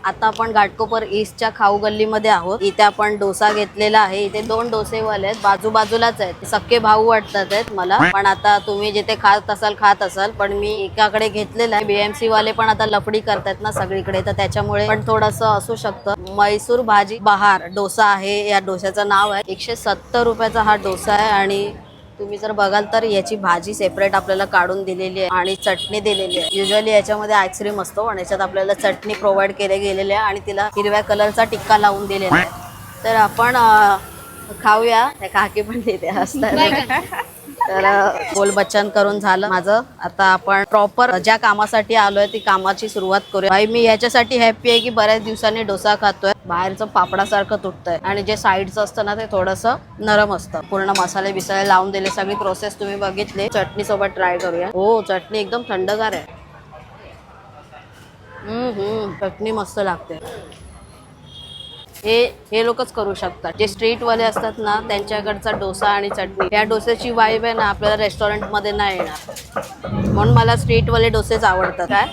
आता आपण घाटकोपर ईस्टच्या खाऊ गल्लीमध्ये आहोत। इथे आपण डोसा घेतलेला आहे। इथे 2 डोसेवाले आहेत, बाजूबाजूलाच आहेत, सख्खे भाऊ वाटतात आहेत मला। पण आता तुम्ही जिथे खात असाल पण मी एकाकडे घेतलेला आहे। बीएमसी वाले पण आता लफडी करतात ना सगळीकडे, तर त्याच्यामुळे पण थोडंसं असू शकतं। मैसूर भाजी बहार डोसा आहे या डोस्याचं नाव आहे। 170 रुपयाचा हा डोसा आहे आणि तुम्ही जर बघाल तर याची भाजी सेपरेट आपल्याला काढून दिलेली आहे आणि चटणी दिलेली आहे। युजुअली याच्यामध्ये आईस्क्रीम असतो आणि याच्यात आपल्याला चटणी प्रोव्हाइड केले गेलेली आहे आणि तिला हिरव्या कलरचा टिक्का लावून दिलेला आहे। तर आपण खाऊया। त्या काकी पण तिथे असतात। तर बोल बच्चन करून झालं माझं। आता आपण प्रॉपर ज्या कामासाठी आलोय ती कामाची सुरुवात करूया। भाई मी याच्यासाठी हॅप्पी आहे की बऱ्याच दिवसांनी डोसा खातोय। बाहेरचं पापडासारखं तुटतंय आणि जे साईडचं असतं ना ते थोडंसं नरम असतं। पूर्ण मसाले बिसाले लावून दिले, सगळी प्रोसेस तुम्ही बघितली। चटणी सोबत ट्राय करूया। हो, चटणी एकदम थंडगार आहे। चटणी मस्त लागते। हे लोकच करू शकतात, जे स्ट्रीट वाले असतात ना त्यांच्याकडचा डोसा आणि चटणी, या डोस्याची वाईब आहे ना आपल्याला रेस्टॉरंट मध्ये नाही येणार। म्हणून मला स्ट्रीट वाले डोसेच आवडतात। काय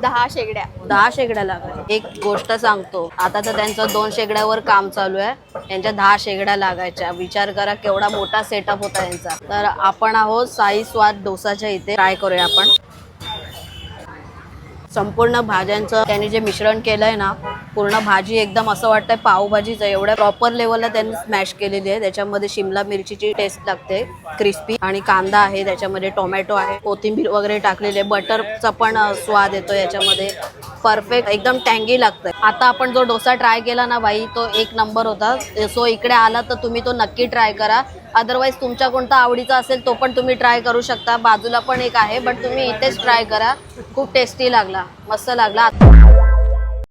10 शेगड्या 10 शेगड्या लागायच्या? एक गोष्ट सांगतो, आता तर त्यांचं 2 शेगड्यावर काम चालू आहे, यांच्या 10 शेगड्या लागायच्या। विचार करा केवढा मोठा सेटअप होता यांचा। तर आपण आहोत साई स्वाद डोसाच्या इथे, ट्राय करूया आपण। संपूर्ण भाज्यांचं त्यांनी जे मिश्रण केलंय ना, पूर्ण भाजी एकदम असं वाटतंय पावभाजीच आहे, एवढ्या प्रॉपर लेवलला त्यांनी स्मॅश केलेली आहे। त्याच्यामध्ये शिमला मिरचीची टेस्ट लागते, क्रिस्पी, आणि कांदा आहे, त्याच्यामध्ये टोमॅटो आहे, कोथिंबीर वगैरे टाकलेली आहे, बटरचा पण स्वाद येतो याच्यामध्ये, परफेक्ट एकदम टँगी लागतंय। आता आपण जो डोसा ट्राय केला ना बाई, तो एक नंबर होता। सो इकडे आला तर तुम्ही तो नक्की ट्राय करा। अदरवाईज तुमच्या कोणता आवडीचा असेल तो पण तुम्ही ट्राय करू शकता। बाजूला पण एक आहे, बट तुम्ही इथेच ट्राय करा, खूप टेस्टी लागला, मस्त लागला।